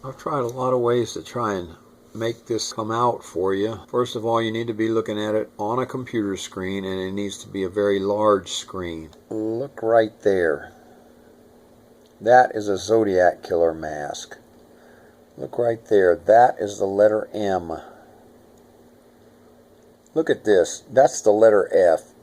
I've tried a lot of ways to try and make this come out for you. First of all, you need to be looking at it on a computer screen, and it needs to be a very large screen. Look right there. That is a Zodiac killer mask. Look right there. That is the letter M. Look at this. That's the letter F.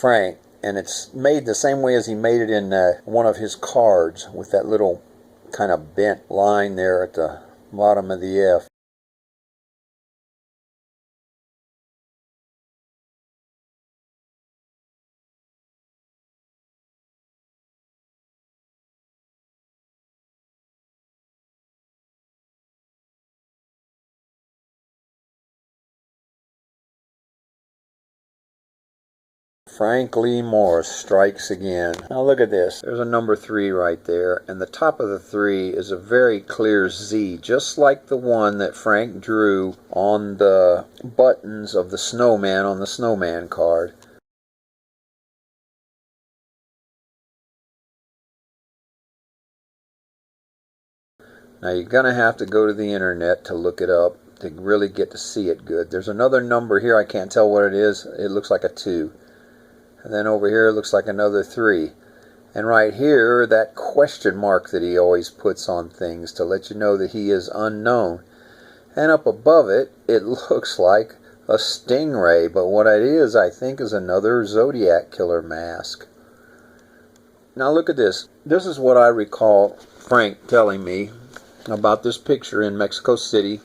Frank. And it's made the same way as he made it in one of his cards, with that little kind of bent line there at the bottom of the F. Frank Lee Morse strikes again. Now look at this. There's a number 3 right there, and the top of the 3 is a very clear Z, just like the one that Frank drew on the buttons of the snowman on the snowman card. Now you're going to have to go to the internet to look it up to really get to see it good. There's another number here, I can't tell what it is. It looks like a 2. And then over here it looks like another 3. And right here, that question mark that he always puts on things to let you know that he is unknown. And up above it, it looks like a stingray. But what it is, I think, is another Zodiac killer mask. Now look at this. This is what I recall Frank telling me about this picture in Mexico City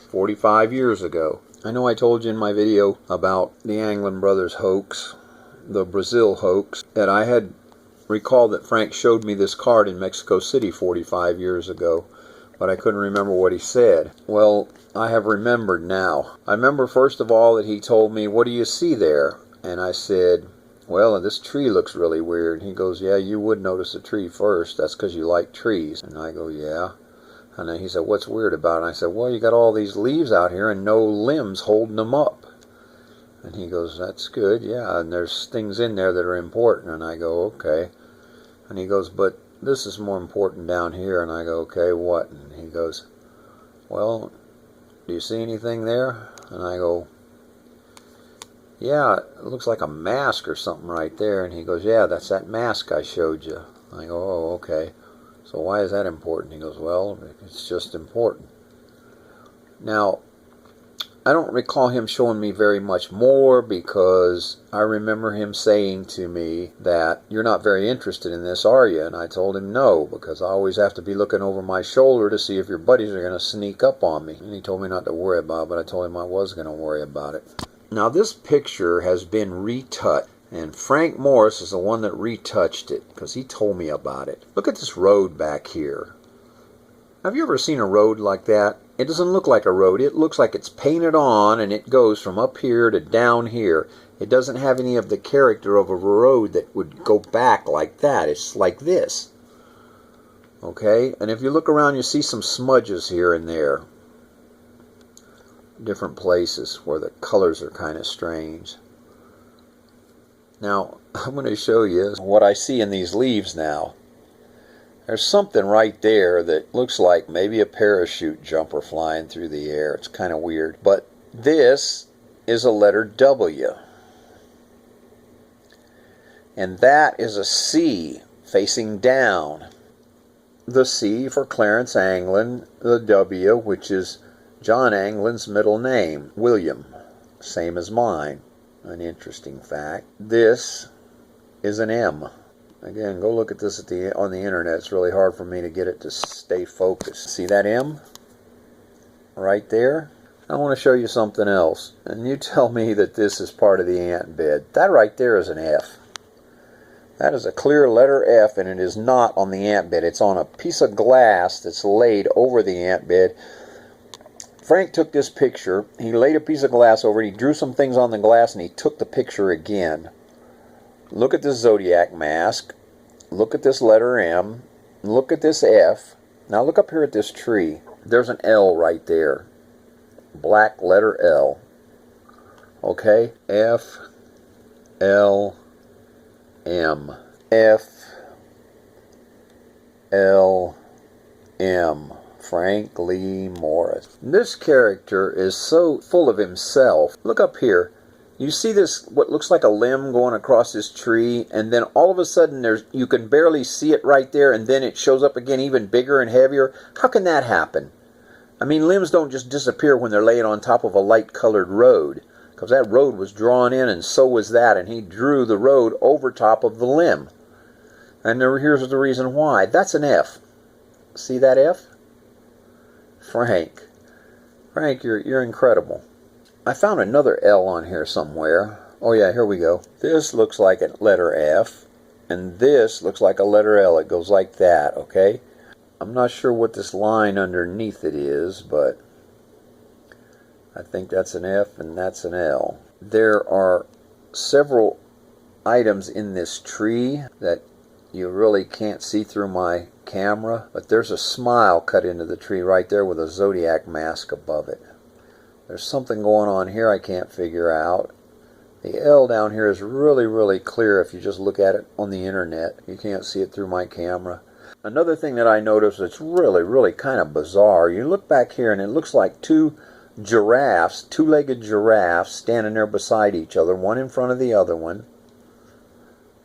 45 years ago. I know I told you in my video about the Anglin brothers hoax, the Brazil hoax, that I had recalled that Frank showed me this card in Mexico City 45 years ago, but I couldn't remember what he said. Well, I have remembered now. I remember first of all that he told me, "What do you see there?" And I said, "Well, this tree looks really weird." He goes, "Yeah, you would notice a tree first. That's because you like trees." And I go, "Yeah." And then he said, "What's weird about it?" And I said, "Well, you got all these leaves out here and no limbs holding them up." And he goes, "That's good, yeah, and there's things in there that are important." And I go, "Okay." And he goes, "But this is more important down here." And I go, "Okay, what?" And he goes, "Well, do you see anything there?" And I go, "Yeah, it looks like a mask or something right there." And he goes, "Yeah, that's that mask I showed you." I go, "Oh, okay. So why is that important?" He goes, "Well, it's just important." Now, I don't recall him showing me very much more, because I remember him saying to me that, "You're not very interested in this, are you?" And I told him no, because I always have to be looking over my shoulder to see if your buddies are going to sneak up on me. And he told me not to worry about it, but I told him I was going to worry about it. Now this picture has been retouched, and Frank Morse is the one that retouched it, because he told me about it. Look at this road back here. Have you ever seen a road like that? It doesn't look like a road. It looks like it's painted on, and it goes from up here to down here. It doesn't have any of the character of a road that would go back like that. It's like this. Okay? And if you look around, you see some smudges here and there. Different places where the colors are kind of strange. Now, I'm going to show you what I see in these leaves now. There's something right there that looks like maybe a parachute jumper flying through the air. It's kind of weird. But this is a letter W. And that is a C facing down. The C for Clarence Anglin, the W, which is John Anglin's middle name, William, same as mine. An interesting fact. This is an M. Again, go look at this on the internet. It's really hard for me to get it to stay focused. See that M right there? I want to show you something else. And you tell me that this is part of the ant bed. That right there is an F. That is a clear letter F, and it is not on the ant bed. It's on a piece of glass that's laid over the ant bed. Frank took this picture. He laid a piece of glass over it. He drew some things on the glass, and he took the picture again. Look at this Zodiac mask. Look at this letter M. Look at this F. Now look up here at this tree. There's an L right there. Black letter L. Okay? F, L, M. F, L, M. Frank Lee Morris. This character is so full of himself. Look up here. You see this, what looks like a limb going across this tree, and then all of a sudden you can barely see it right there, and then it shows up again even bigger and heavier. How can that happen? I mean, limbs don't just disappear when they're laid on top of a light-colored road, because that road was drawn in, and so was that, and he drew the road over top of the limb. And here's the reason why. That's an F. See that F? Frank. Frank, you're incredible. I found another L on here somewhere. Oh yeah, here we go. This looks like a letter F, and this looks like a letter L. It goes like that, okay? I'm not sure what this line underneath it is, but I think that's an F and that's an L. There are several items in this tree that you really can't see through my camera, but there's a smile cut into the tree right there with a Zodiac mask above it. There's something going on here I can't figure out. The L down here is really, really clear if you just look at it on the internet. You can't see it through my camera. Another thing that I noticed that's really, really kind of bizarre, you look back here and it looks like two giraffes, two-legged giraffes, standing there beside each other, one in front of the other one.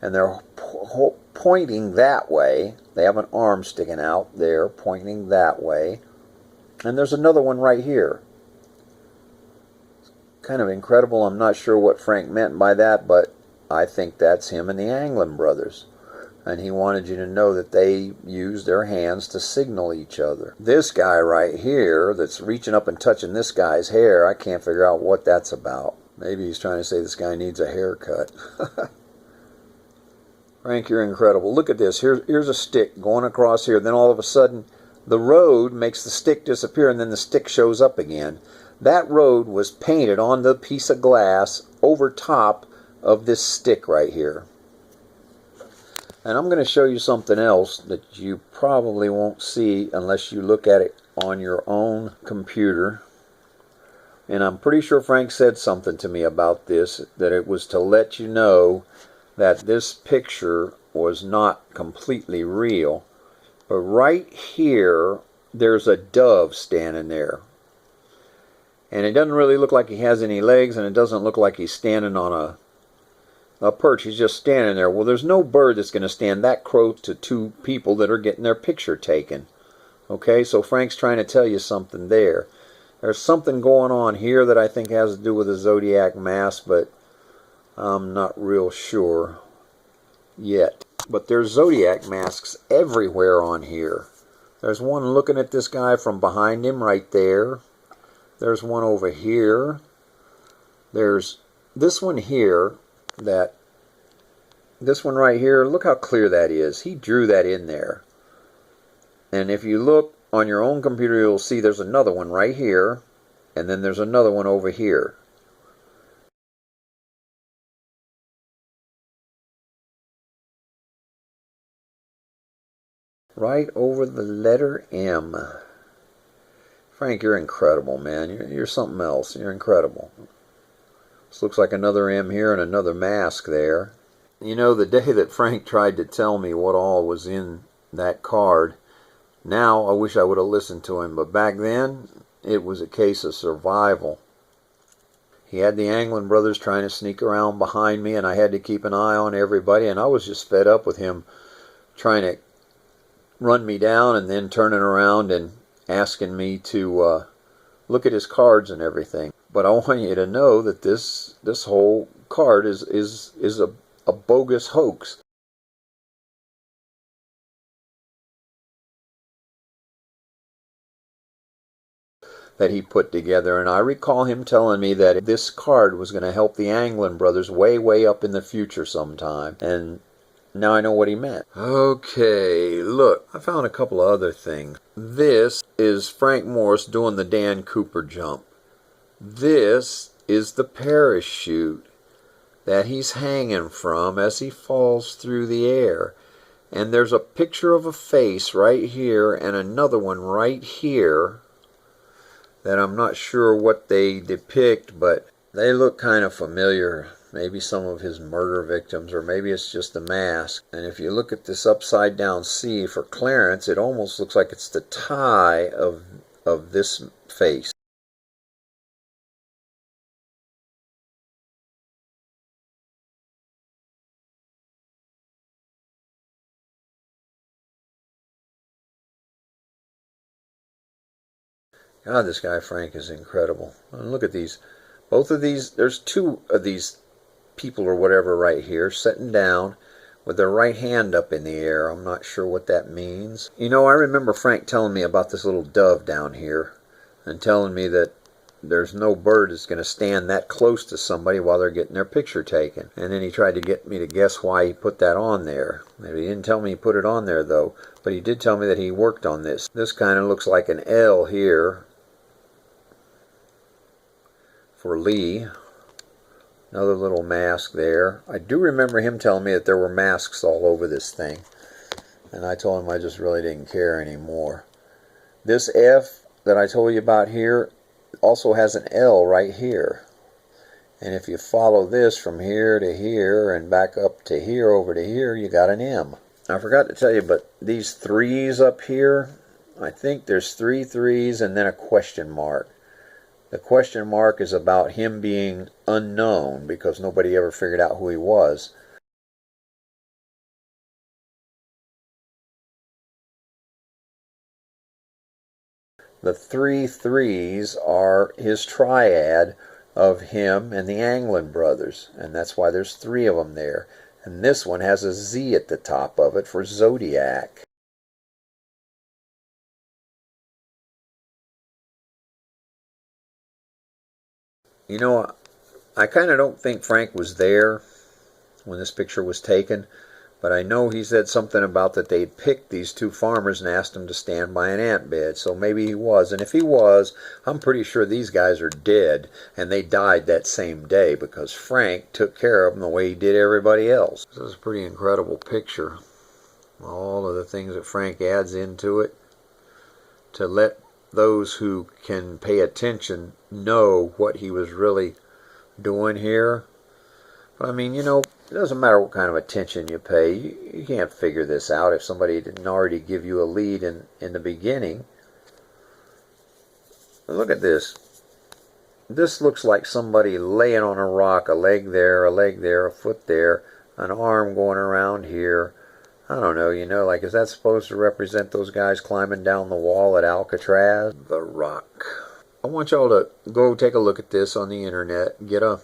And they're pointing that way. They have an arm sticking out there, pointing that way. And there's another one right here. Kind of incredible. I'm not sure what Frank meant by that, but I think that's him and the Anglin brothers. And he wanted you to know that they use their hands to signal each other. This guy right here that's reaching up and touching this guy's hair, I can't figure out what that's about. Maybe he's trying to say this guy needs a haircut. Frank, you're incredible. Look at this. Here's a stick going across here. Then all of a sudden, the road makes the stick disappear, and then the stick shows up again. That road was painted on the piece of glass over top of this stick right here. And I'm going to show you something else that you probably won't see unless you look at it on your own computer. And I'm pretty sure Frank said something to me about this, that it was to let you know that this picture was not completely real. But right here, there's a dove standing there. And it doesn't really look like he has any legs, and it doesn't look like he's standing on a perch. He's just standing there. Well, there's no bird that's going to stand that close to two people that are getting their picture taken. Okay, so Frank's trying to tell you something there. There's something going on here that I think has to do with the Zodiac mask, but I'm not real sure yet. But there's Zodiac masks everywhere on here. There's one looking at this guy from behind him right there. There's one over here. There's this one here, this one right here. Look how clear that is. He drew that in there. And if you look on your own computer, you'll see there's another one right here, and then there's another one over here. Right over the letter M. Frank, you're incredible, man. You're something else. You're incredible. This looks like another M here and another mask there. You know, the day that Frank tried to tell me what all was in that card, now I wish I would have listened to him. But back then, it was a case of survival. He had the Anglin brothers trying to sneak around behind me, and I had to keep an eye on everybody. And I was just fed up with him trying to run me down and then turning around and asking me to look at his cards and everything. But I want you to know that this whole card is a bogus hoax. That he put together, and I recall him telling me that this card was going to help the Anglin brothers way up in the future sometime, and now I know what he meant. Okay, look, I found a couple of other things. This is Frank Morris doing the Dan Cooper jump. This is the parachute that he's hanging from as he falls through the air. And there's a picture of a face right here and another one right here that I'm not sure what they depict, but they look kind of familiar. maybe some of his murder victims, or maybe it's just a mask. And if you look at this upside down C for Clarence, it almost looks like it's the tie of this face. God, this guy Frank is incredible. And look at these. Both of these, there's two of these people or whatever right here sitting down with their right hand up in the air. I'm not sure what that means. You know, I remember Frank telling me about this little dove down here and telling me that there's no bird that's going to stand that close to somebody while they're getting their picture taken. And then he tried to get me to guess why he put that on there. Maybe he didn't tell me he put it on there though, but he did tell me that he worked on this. This kind of looks like an L here for Lee. Another little mask there. I do remember him telling me that there were masks all over this thing. And I told him I just really didn't care anymore. This F that I told you about here also has an L right here. And if you follow this from here to here and back up to here over to here, you got an M. I forgot to tell you, but these threes up here, I think there's 3 threes and then a question mark. The question mark is about him being unknown because nobody ever figured out who he was. The 3 threes are his triad of him and the Anglin brothers, and that's why there's 3 of them there. And this one has a Z at the top of it for Zodiac. You know, I kind of don't think Frank was there when this picture was taken, but I know he said something about that they'd picked these 2 farmers and asked them to stand by an ant bed, so maybe he was. And if he was, I'm pretty sure these guys are dead, and they died that same day because Frank took care of them the way he did everybody else. This is a pretty incredible picture. All of the things that Frank adds into it to let those who can pay attention know what he was really doing here. But I mean, you know, it doesn't matter what kind of attention you pay. You can't figure this out if somebody didn't already give you a lead in the beginning. Look at this. This looks like somebody laying on a rock, a leg there, a foot there, an arm going around here. I don't know, you know, like, is that supposed to represent those guys climbing down the wall at Alcatraz? The Rock. I want y'all to go take a look at this on the internet, get a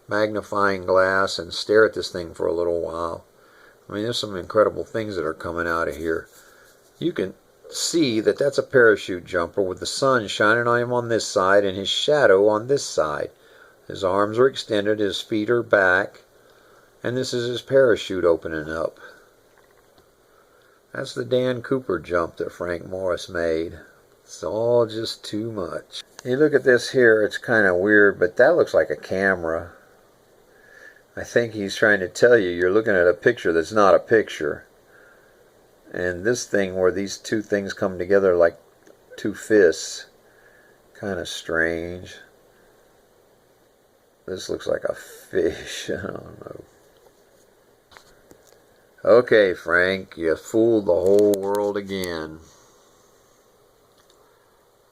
magnifying glass and stare at this thing for a little while. I mean, there's some incredible things that are coming out of here. You can see that that's a parachute jumper with the sun shining on him on this side and his shadow on this side. His arms are extended, his feet are back, and this is his parachute opening up. That's the Dan Cooper jump that Frank Morris made. It's all just too much. You look at this here, it's kind of weird, but that looks like a camera. I think he's trying to tell you you're looking at a picture that's not a picture. And this thing where these 2 things come together like 2 fists, kind of strange. This looks like a fish. I don't know. Okay, Frank, you fooled the whole world again.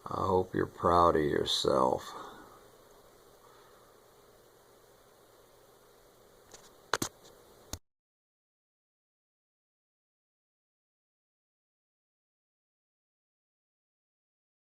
I hope you're proud of yourself.